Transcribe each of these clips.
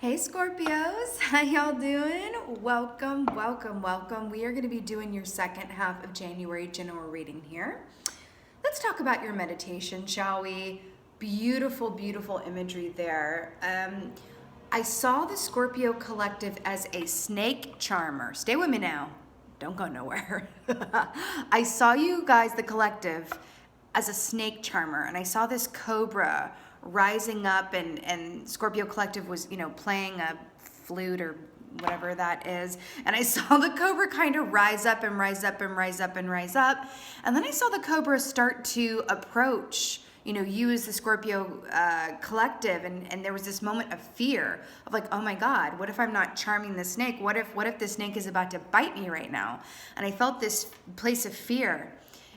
Hey Scorpios, how y'all doing? Welcome, welcome, welcome. We are going to be doing your second half of January general reading here. Let's talk about your meditation, shall we? Beautiful, beautiful imagery there. I saw the Scorpio collective as a snake charmer. Stay with me now. Don't go nowhere. I saw you guys, the collective, as a snake charmer, and I saw this cobra rising up, and Scorpio collective was, playing a flute or whatever that is, and I saw the cobra kind of rise up and rise up and rise up and rise up, and then I saw the cobra start to approach you as the Scorpio collective, and there was this moment of fear of like, oh my God, what if I'm not charming the snake? What if the snake is about to bite me right now? And I felt this place of fear.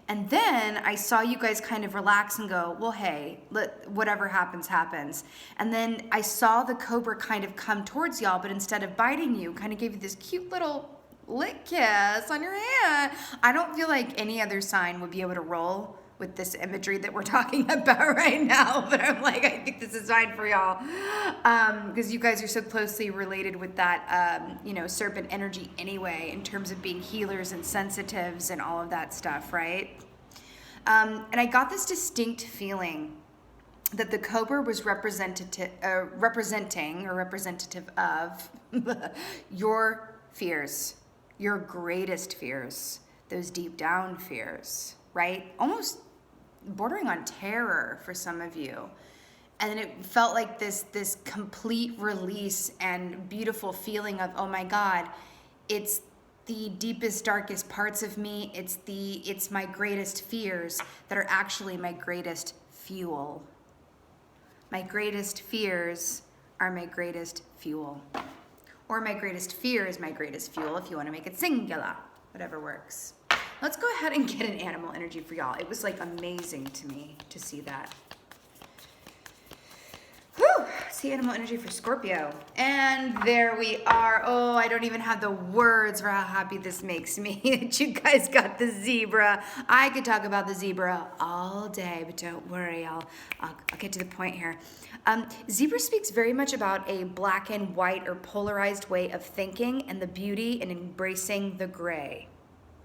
And then I saw you guys kind of relax and go, well, hey, whatever happens, happens. And then I saw the cobra kind of come towards y'all, but instead of biting you, kind of gave you this cute little lick kiss on your hand. I don't feel like any other sign would be able to roll with this imagery that we're talking about right now, but I'm like, I think this is fine for y'all, because you guys are so closely related with that, serpent energy anyway, in terms of being healers and sensitives and all of that stuff, right? And I got this distinct feeling that the cobra was representing or representative of your fears, your greatest fears, those deep down fears, right? Almost bordering on terror for some of you. And then it felt like this complete release and beautiful feeling of, oh my God, it's the deepest, darkest parts of me. It's my greatest fears that are actually my greatest fuel. My greatest fears are my greatest fuel. Or my greatest fear is my greatest fuel, if you want to make it singular. Whatever works. Let's go ahead and get an animal energy for y'all. It was like amazing to me to see that. Whew, see animal energy for Scorpio. And there we are. Oh, I don't even have the words for how happy this makes me that you guys got the zebra. I could talk about the zebra all day, but don't worry, I'll get to the point here. Zebra speaks very much about a black and white or polarized way of thinking and the beauty and embracing the gray.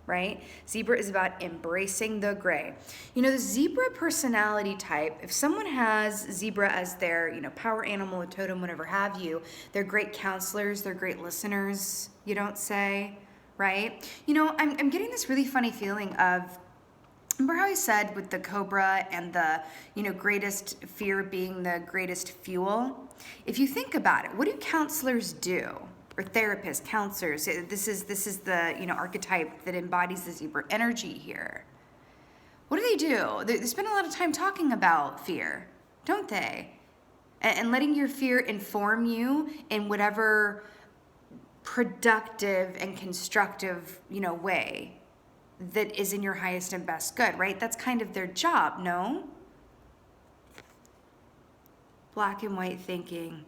Right? Zebra is about embracing the gray. The zebra personality type, if someone has zebra as their, power animal, a totem, whatever have you, they're great counselors, they're great listeners, you don't say, right? I'm getting this really funny feeling of, remember how I said with the cobra and the, greatest fear being the greatest fuel? If you think about it, what do counselors do? Or therapists, counselors. This is the archetype that embodies the zebra energy here. What do? They spend a lot of time talking about fear, don't they? And letting your fear inform you in whatever productive and constructive, way that is in your highest and best good, right? That's kind of their job, no? Black and white thinking.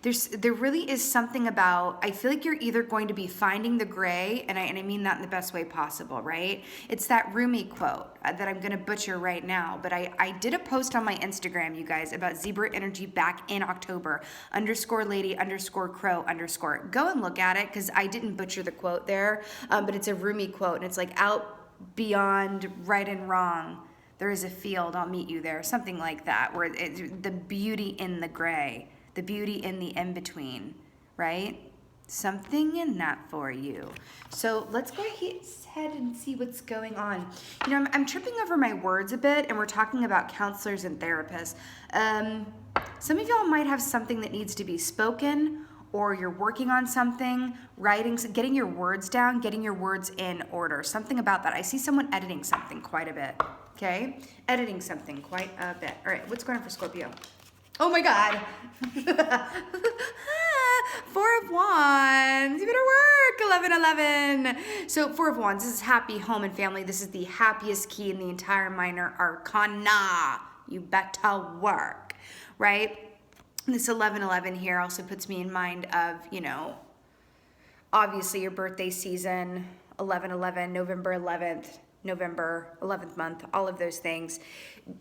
There really is something about, I feel like you're either going to be finding the gray, and I mean that in the best way possible, right? It's that Rumi quote that I'm going to butcher right now, but I did a post on my Instagram, you guys, about zebra energy back in October, _lady_crow_. Go and look at it, because I didn't butcher the quote there, but it's a Rumi quote, and it's like, out beyond right and wrong, there is a field, I'll meet you there, something like that, where the beauty in the gray. The beauty in the in-between, right? Something in that for you. So let's go ahead and see what's going on. I'm tripping over my words a bit, and we're talking about counselors and therapists. Some of y'all might have something that needs to be spoken, or you're working on something, writing, getting your words down, getting your words in order. Something about that. I see someone editing something quite a bit, okay? Editing something quite a bit. All right, what's going on for Scorpio? Oh my God. 4 of Wands. You better work. 11. So 4 of Wands. This is happy, home, and family. This is the happiest key in the entire minor arcana. You better work, right? This 11 here also puts me in mind of, obviously your birthday season, 11, November 11th. November 11th month, all of those things.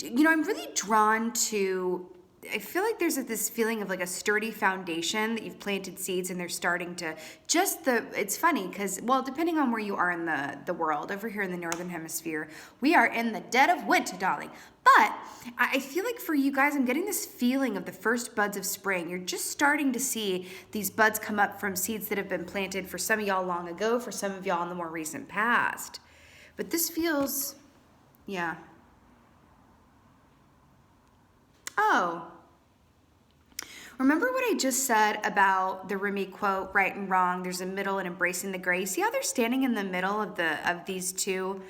I'm really drawn to I feel like there's this feeling of like a sturdy foundation that you've planted seeds and they're starting to it's funny because, well, depending on where you are in the world, over here in the Northern Hemisphere, we are in the dead of winter, darling. But I feel like for you guys, I'm getting this feeling of the first buds of spring. You're just starting to see these buds come up from seeds that have been planted for some of y'all long ago, for some of y'all in the more recent past. But this feels, yeah. Oh, remember what I just said about the Rumi quote, right and wrong, there's a middle and embracing the gray. See how they're standing in the middle of these two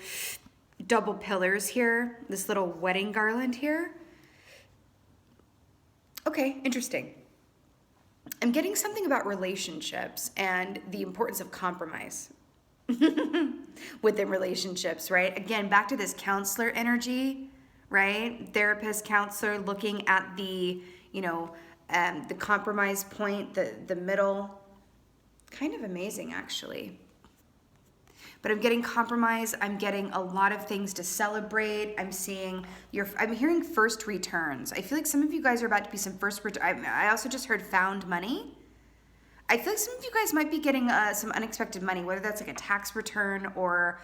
double pillars here, this little wedding garland here? Okay, interesting. I'm getting something about relationships and the importance of compromise within relationships, right? Again, back to this counselor energy, right? Therapist, counselor, looking at the, the compromise point, the middle. Kind of amazing, actually. But I'm getting compromise. I'm getting a lot of things to celebrate. I'm hearing first returns. I feel like some of you guys are about to be some first return. I also just heard found money. I feel like some of you guys might be getting some unexpected money, whether that's like a tax return or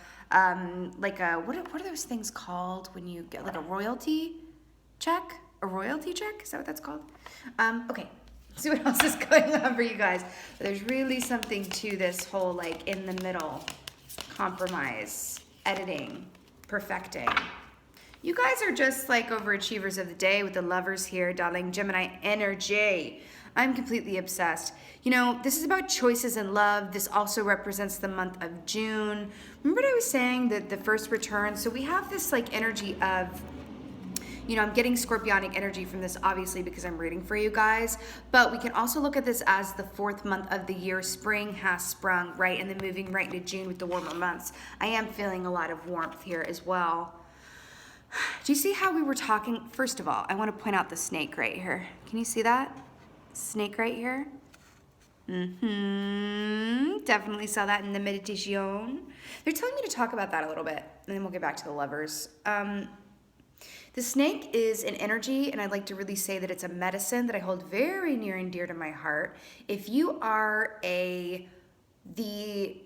like what are those things called when you get like a royalty check? A royalty check? Is that what that's called? Okay. See what else is going on for you guys. But there's really something to this whole like in the middle, compromise, editing, perfecting. You guys are just like overachievers of the day with the lovers here, darling. Gemini energy. I'm completely obsessed. This is about choices in love. This also represents the month of June. Remember what I was saying, that the first return? So we have this like energy of, I'm getting scorpionic energy from this, obviously, because I'm reading for you guys. But we can also look at this as the fourth month of the year. Spring has sprung, right? And then moving right into June with the warmer months. I am feeling a lot of warmth here as well. Do you see how we were talking? First of all, I want to point out the snake right here. Can you see that? Snake right here? Definitely saw that in the meditation. They're telling me to talk about that a little bit, and then we'll get back to the lovers. The snake is an energy, and I'd like to really say that it's a medicine that I hold very near and dear to my heart. If you are the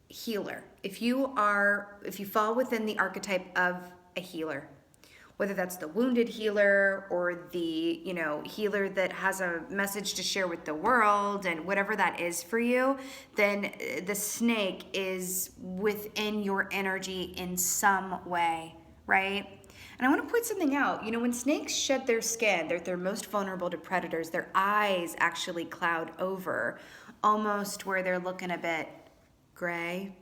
healer, if you fall within the archetype of a healer, whether that's the wounded healer or the, healer that has a message to share with the world and whatever that is for you, then the snake is within your energy in some way, right? And I want to point something out. When snakes shed their skin, they're most vulnerable to predators. Their eyes actually cloud over, almost where they're looking a bit gray.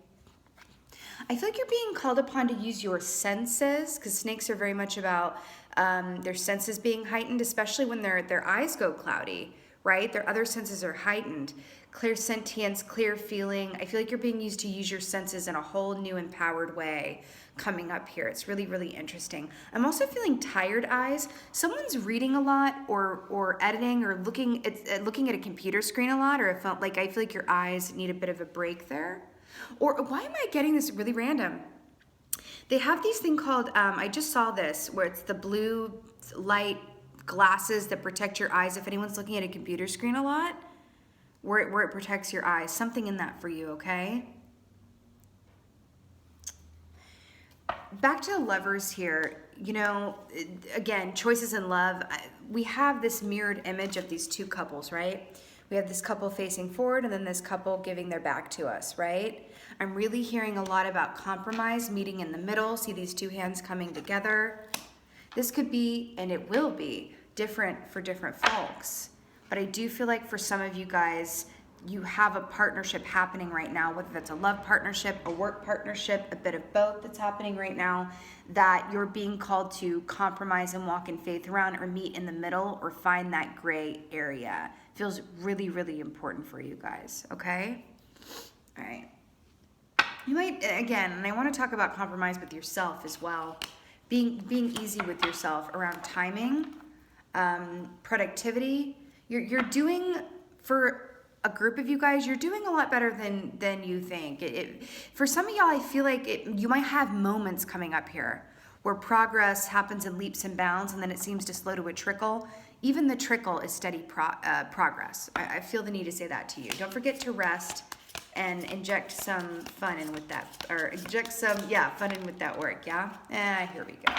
I feel like you're being called upon to use your senses, because snakes are very much about their senses being heightened, especially when their eyes go cloudy, right? Their other senses are heightened. Clear sentience, clear feeling. I feel like you're being used to use your senses in a whole new empowered way coming up here. It's really, really interesting. I'm also feeling tired eyes. Someone's reading a lot or editing or looking at a computer screen a lot, or I feel like your eyes need a bit of a break there. Or why am I getting this really random? They have these thing called, I just saw this, where it's the blue light glasses that protect your eyes if anyone's looking at a computer screen a lot, where it protects your eyes. Something in that for you, okay? Back to the lovers here. Again, choices in love. We have this mirrored image of these two couples, right? We have this couple facing forward and then this couple giving their back to us, right? I'm really hearing a lot about compromise, meeting in the middle. See these two hands coming together. This could be, and it will be, different for different folks. But I do feel like for some of you guys, you have a partnership happening right now, whether that's a love partnership, a work partnership, a bit of both that's happening right now, that you're being called to compromise and walk in faith around, or meet in the middle, or find that gray area. Feels really, really important for you guys, okay? All right. You might, again, and I want to talk about compromise with yourself as well. Being easy with yourself around timing, productivity. You're doing, for a group of you guys, you're doing a lot better than you think. For some of y'all, I feel like you might have moments coming up here where progress happens in leaps and bounds and then it seems to slow to a trickle. Even the trickle is steady progress. I feel the need to say that to you. Don't forget to rest and inject some fun in with that, or inject some, fun in with that work, yeah? Here we go.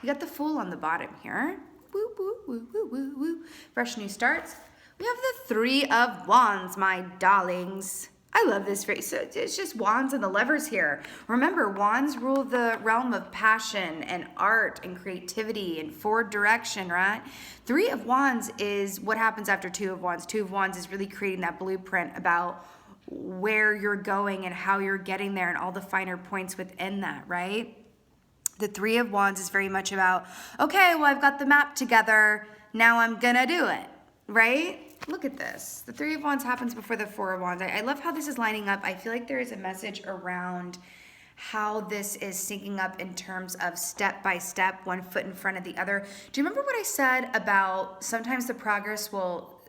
You got the Fool on the bottom here. Woo, woo, woo, woo, woo, woo. Fresh new starts. We have the Three of Wands, my darlings. I love this phrase. So it's just wands and the levers here. Remember, wands rule the realm of passion and art and creativity and forward direction, right? Three of Wands is what happens after Two of Wands. Two of Wands is really creating that blueprint about where you're going and how you're getting there and all the finer points within that, right? The Three of Wands is very much about, okay, well, I've got the map together. Now I'm gonna do it, right? Look at this. The Three of Wands happens before the Four of Wands. I love how this is lining up. I feel like there is a message around how this is syncing up in terms of step by step, one foot in front of the other. Do you remember what I said about sometimes the progress will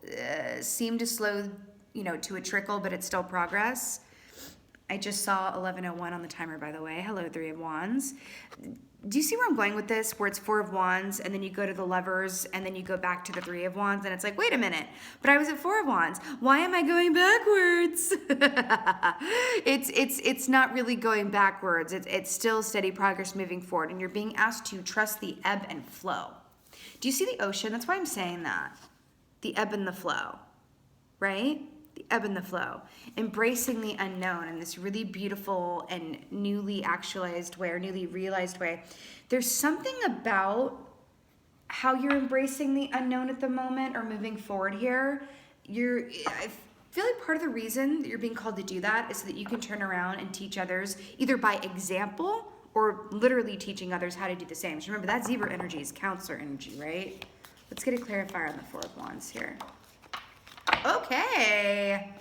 seem to slow, to a trickle, but it's still progress? I just saw 11:01 on the timer, by the way. Hello, Three of Wands. Do you see where I'm going with this? Where it's Four of Wands, and then you go to the lovers, and then you go back to the Three of Wands, and it's like, wait a minute, but I was at Four of Wands. Why am I going backwards? It's not really going backwards. It's still steady progress moving forward, and you're being asked to trust the ebb and flow. Do you see the ocean? That's why I'm saying that. The ebb and the flow, right? The ebb and the flow, embracing the unknown in this really beautiful and newly actualized way or newly realized way. There's something about how you're embracing the unknown at the moment or moving forward here. I feel like part of the reason that you're being called to do that is so that you can turn around and teach others either by example or literally teaching others how to do the same. So remember, that zebra energy is counselor energy, right? Let's get a clarifier on the Four of Wands here. Okay.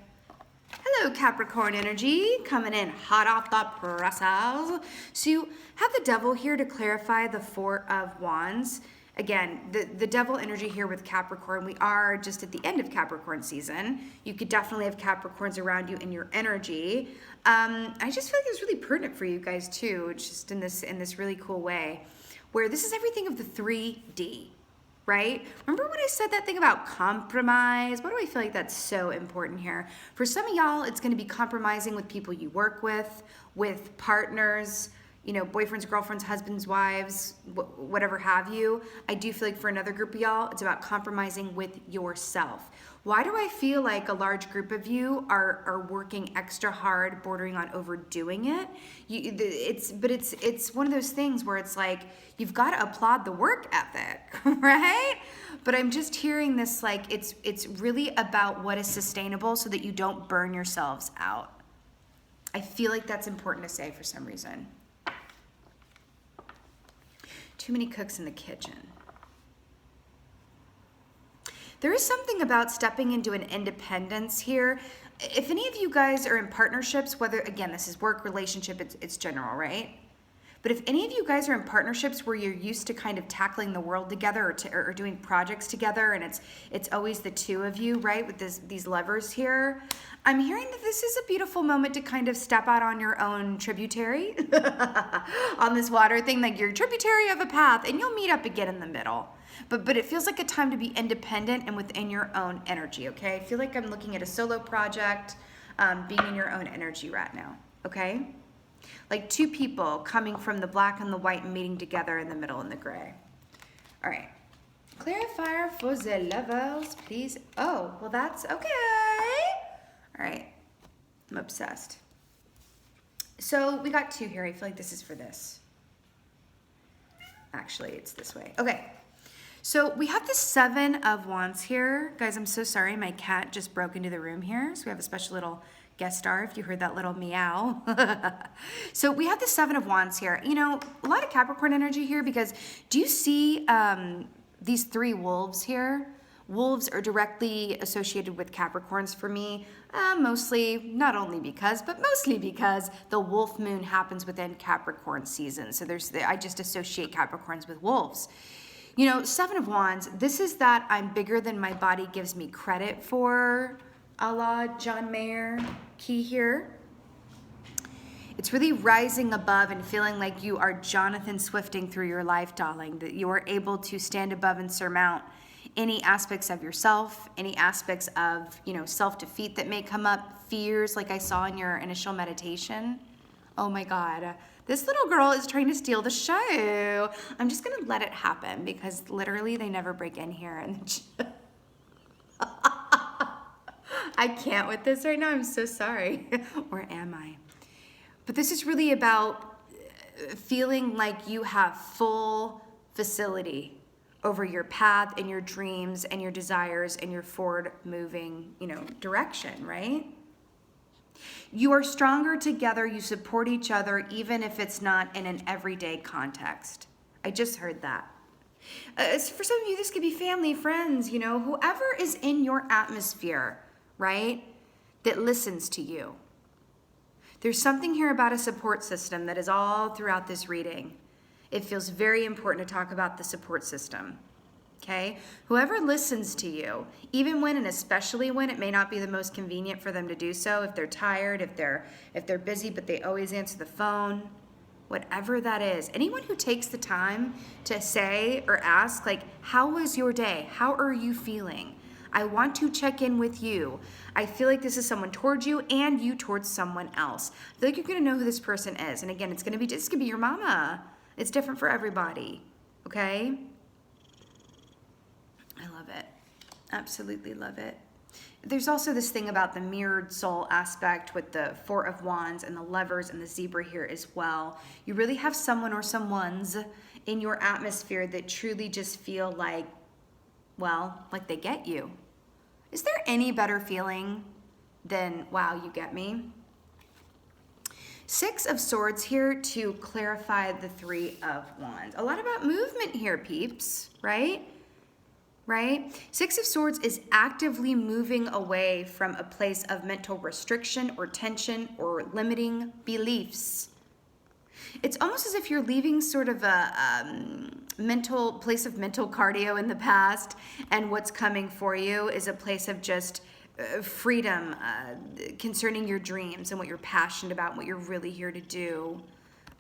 Hello, Capricorn energy, coming in hot off the presses. So you have the Devil here to clarify the Four of Wands. Again, the Devil energy here with Capricorn, we are just at the end of Capricorn season. You could definitely have Capricorns around you in your energy. I just feel like it's really pertinent for you guys too. It's just in this really cool way, where this is everything of the 3D. Right? Remember when I said that thing about compromise? Why do I feel like that's so important here? For some of y'all, it's going to be compromising with people you work with partners, boyfriends, girlfriends, husbands, wives, whatever have you. I do feel like for another group of y'all, it's about compromising with yourself. Why do I feel like a large group of you are working extra hard, bordering on overdoing it? It's one of those things where it's like, you've got to applaud the work ethic, right? But I'm just hearing this like, it's really about what is sustainable so that you don't burn yourselves out. I feel like that's important to say for some reason. Too many cooks in the kitchen. There is something about stepping into an independence here. If any of you guys are in partnerships, whether, again, this is work, relationship, it's general, right? But if any of you guys are in partnerships where you're used to kind of tackling the world together or doing projects together, and it's always the two of you, right, with these levers here, I'm hearing that this is a beautiful moment to kind of step out on your own tributary on this water thing, like you're tributary of a path, and you'll meet up again in the middle. But it feels like a time to be independent and within your own energy, okay? I feel like I'm looking at a solo project, being in your own energy right now, okay? Like two people coming from the black and the white and meeting together in the middle in the gray. All right. Clarifier for the lovers, please. Oh, well, that's okay. All right. I'm obsessed. So we got two here. I feel like this is for this. Actually, it's this way. Okay. So we have the Seven of Wands here. Guys, I'm so sorry. My cat just broke into the room here. So we have a special little guest star if you heard that little meow. So we have the Seven of Wands here. A lot of Capricorn energy here because do you see these three wolves here? Wolves are directly associated with Capricorns for me, mostly, not only because, but mostly because the wolf moon happens within Capricorn season. So I just associate Capricorns with wolves. Seven of Wands, this is that I'm bigger than my body gives me credit for, a la John Mayer key here. It's really rising above and feeling like you are Jonathan Swifting through your life, darling, that you are able to stand above and surmount any aspects of yourself, any aspects of, self-defeat that may come up, fears like I saw in your initial meditation. Oh my God, this little girl is trying to steal the show. I'm just gonna let it happen because literally they never break in here. And I can't with this right now, I'm so sorry. Or am I? But this is really about feeling like you have full facility over your path and your dreams and your desires and your forward moving, direction, right? You are stronger together. You support each other, even if it's not in an everyday context. I just heard that. For some of you, this could be family, friends, whoever is in your atmosphere, right, that listens to you. There's something here about a support system that is all throughout this reading. It feels very important to talk about the support system, okay? Whoever listens to you, even when and especially when it may not be the most convenient for them to do so, if they're tired, if they're busy, but they always answer the phone, whatever that is. Anyone who takes the time to say or ask, like, how was your day? How are you feeling? I want to check in with you. I feel like this is someone towards you and you towards someone else. I feel like you're gonna know who this person is. And again, this could be your mama. It's different for everybody, okay? I love it. Absolutely love it. There's also this thing about the mirrored soul aspect with the Four of Wands and the Lovers and the Zebra here as well. You really have someone or someones in your atmosphere that truly just feel like, well, like they get you. Is there any better feeling than, wow, you get me? Six of Swords here to clarify the Three of Wands. A lot about movement here, peeps, right? Right? Six of Swords is actively moving away from a place of mental restriction or tension or limiting beliefs. It's almost as if you're leaving sort of a mental place of mental cardio in the past, and what's coming for you is a place of just freedom concerning your dreams and what you're passionate about and what you're really here to do.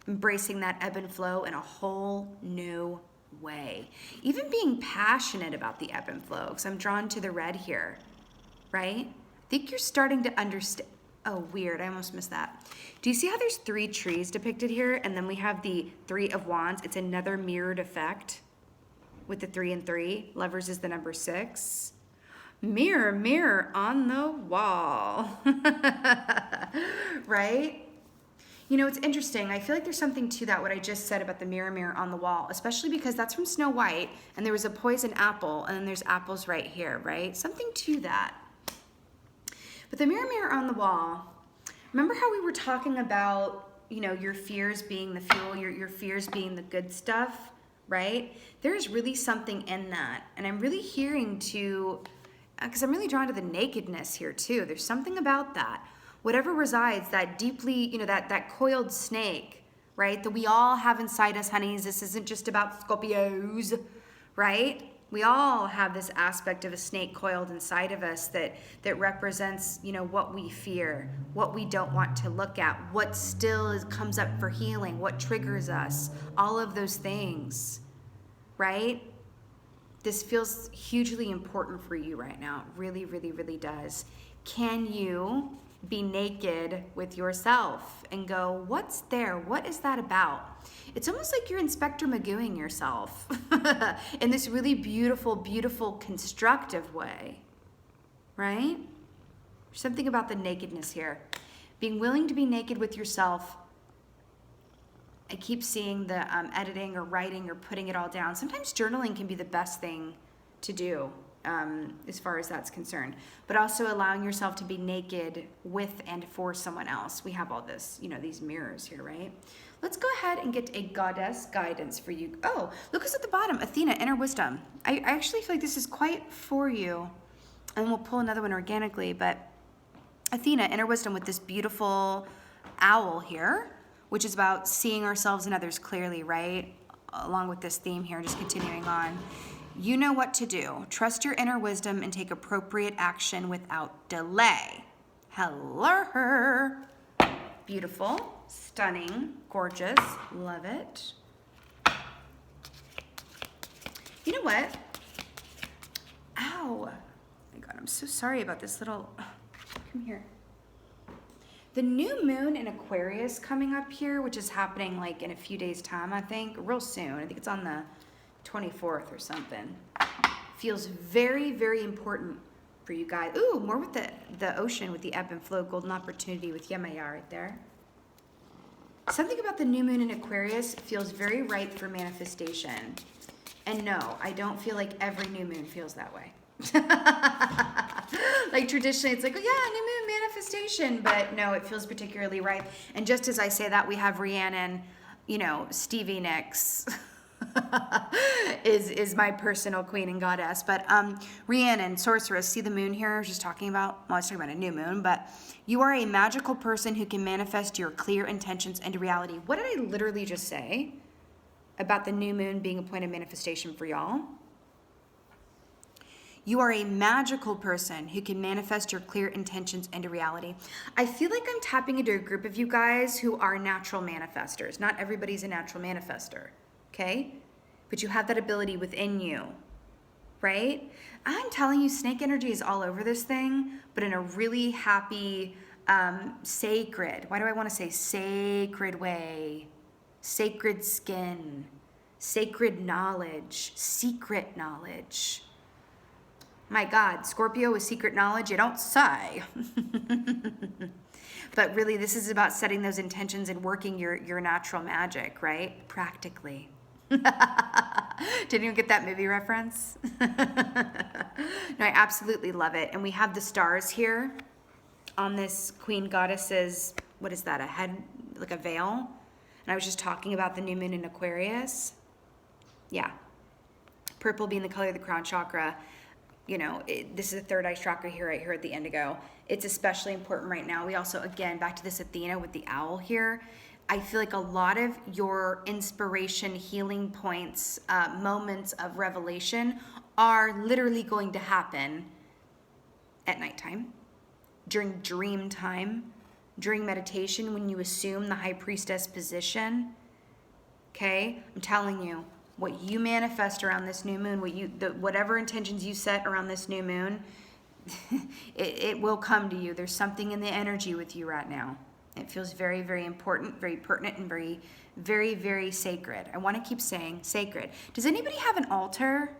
Embracing that ebb and flow in a whole new way. Even being passionate about the ebb and flow, because I'm drawn to the red here, right? I think you're starting to understand. Oh, weird, I almost missed that. Do you see how there's 3 trees depicted here? And then we have the Three of Wands. It's another mirrored effect with the 3 and 3. Lovers is the number 6. Mirror, mirror on the wall. Right? It's interesting. I feel like there's something to that, what I just said about the mirror, mirror on the wall, especially because that's from Snow White, and there was a poison apple, and then there's apples right here, right? Something to that. But the mirror, mirror on the wall, remember how we were talking about, your fears being the fuel, your fears being the good stuff, right? There's really something in that. And I'm really hearing because I'm really drawn to the nakedness here too. There's something about that. Whatever resides, that deeply, that coiled snake, right? That we all have inside us, honeys. This isn't just about Scorpios, right? We all have this aspect of a snake coiled inside of us that represents, what we fear, what we don't want to look at, what still comes up for healing, what triggers us, all of those things, right? This feels hugely important for you right now. It really, really, really does. Can you be naked with yourself and go, what's there? What is that about? It's almost like you're Inspector Magooing yourself in this really beautiful, beautiful, constructive way, right? There's something about the nakedness here. Being willing to be naked with yourself. I keep seeing the editing or writing or putting it all down. Sometimes journaling can be the best thing to do as far as that's concerned. But also allowing yourself to be naked with and for someone else. We have all this, these mirrors here, right? Let's go ahead and get a goddess guidance for you. Oh, look who's at the bottom. Athena, inner wisdom. I actually feel like this is quite for you. And we'll pull another one organically. But Athena, inner wisdom with this beautiful owl here, which is about seeing ourselves and others clearly, right? Along with this theme here, just continuing on. You know what to do. Trust your inner wisdom and take appropriate action without delay. Hello. Beautiful. Stunning, gorgeous, love it. You know what? Ow. Oh my God, I'm so sorry about this little, come here. The new moon in Aquarius coming up here, which is happening like in a few days time, I think, real soon. I think it's on the 24th or something. Feels very, very important for you guys. Ooh, more with the ocean, with the ebb and flow, golden opportunity with Yemaya right there. Something about the new moon in Aquarius feels very ripe for manifestation. And no, I don't feel like every new moon feels that way. Like traditionally it's like, oh yeah, new moon manifestation, but no, it feels particularly ripe. And just as I say that, we have Rhiannon, you know, Stevie Nicks is my personal queen and goddess. But Rhiannon, sorceress, see the moon here? I was just talking about, well, I was talking about a new moon, but you are a magical person who can manifest your clear intentions into reality. What did I literally just say about the new moon being a point of manifestation for y'all? You are a magical person who can manifest your clear intentions into reality. I feel like I'm tapping into a group of you guys who are natural manifestors. Not everybody's a natural manifester, okay? But you have that ability within you, right? I'm telling you, snake energy is all over this thing, but in a really happy, sacred, why do I want to say sacred way? Sacred skin, sacred knowledge, secret knowledge. My God, Scorpio with secret knowledge, you don't say. But really, this is about setting those intentions and working your natural magic, right? Practically. Didn't you get that movie reference? No, I absolutely love it. And we have the stars here on this queen goddess's, what is that, a head, like a veil? And I was just talking about the new moon in Aquarius. Yeah. Purple being the color of the crown chakra. You know, this is the third eye chakra here, right here at the indigo. It's especially important right now. We also, again, back to this Athena with the owl here. I feel like a lot of your inspiration, healing points, moments of revelation are literally going to happen at nighttime, during dream time, during meditation, when you assume the high priestess position. Okay? I'm telling you, what you manifest around this new moon, whatever intentions you set around this new moon, it will come to you. There's something in the energy with you right now. It feels very, very important, very pertinent, and very, very, very sacred. I want to keep saying sacred. Does anybody have an altar?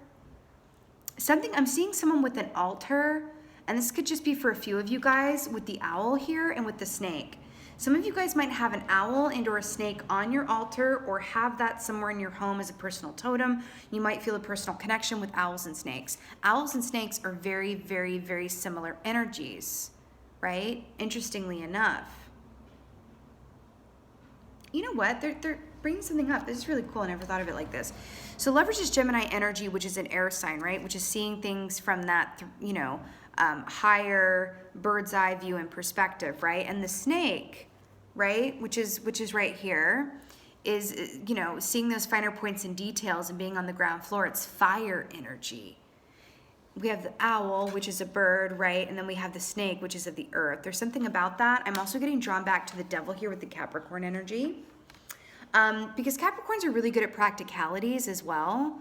I'm seeing someone with an altar, and this could just be for a few of you guys, with the owl here and with the snake. Some of you guys might have an owl and or a snake on your altar, or have that somewhere in your home as a personal totem. You might feel a personal connection with owls and snakes. Owls and snakes are very, very, very similar energies, right? Interestingly enough. You know what? They're bringing something up. This is really cool. I never thought of it like this. So leverage is Gemini energy, which is an air sign, right? Which is seeing things from that, higher bird's eye view and perspective, right? And the snake, right, which is right here, is, seeing those finer points and details and being on the ground floor. It's fire energy. We have the owl, which is a bird, right? And then we have the snake, which is of the earth. There's something about that. I'm also getting drawn back to the devil here with the Capricorn energy. Because Capricorns are really good at practicalities as well.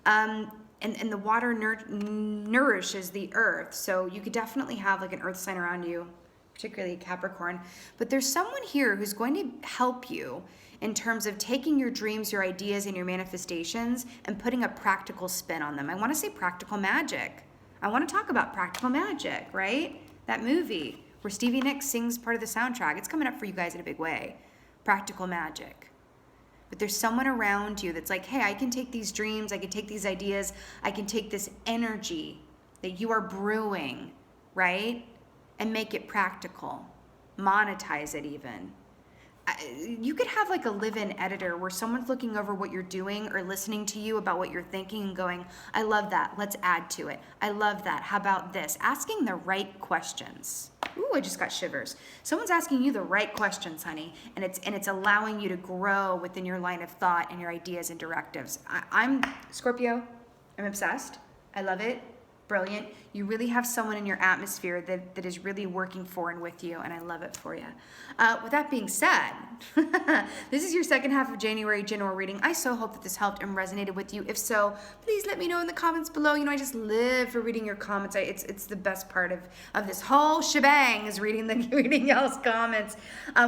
And the water nourishes the earth. So you could definitely have like an earth sign around you, particularly Capricorn. But there's someone here who's going to help you in terms of taking your dreams, your ideas, and your manifestations and putting a practical spin on them. I want to say practical magic. I want to talk about practical magic, right? That movie where Stevie Nicks sings part of the soundtrack. It's coming up for you guys in a big way. Practical magic. But there's someone around you that's like, hey, I can take these dreams, I can take these ideas, I can take this energy that you are brewing, right? And make it practical. Monetize it even. You could have like a live-in editor where someone's looking over what you're doing or listening to you about what you're thinking and going, I love that, let's add to it. I love that, how about this? Asking the right questions. Ooh, I just got shivers. Someone's asking you the right questions, honey, and it's allowing you to grow within your line of thought and your ideas and directives. I'm Scorpio. I'm obsessed. I love it. brilliant. You really have someone in your atmosphere that is really working for and with you, and I love it for you. With that being said, this is your second half of January general reading. I so hope that this helped and resonated with you. If so, please let me know in the comments below. You know, I just live for reading your comments. It's the best part of this whole shebang is reading y'all's comments.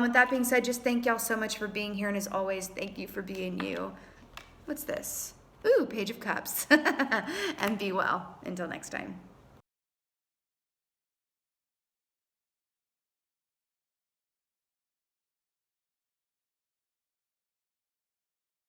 With that being said, just thank y'all so much for being here, and as always, thank you for being you. What's this? Ooh, Page of Cups. And be well. Until next time.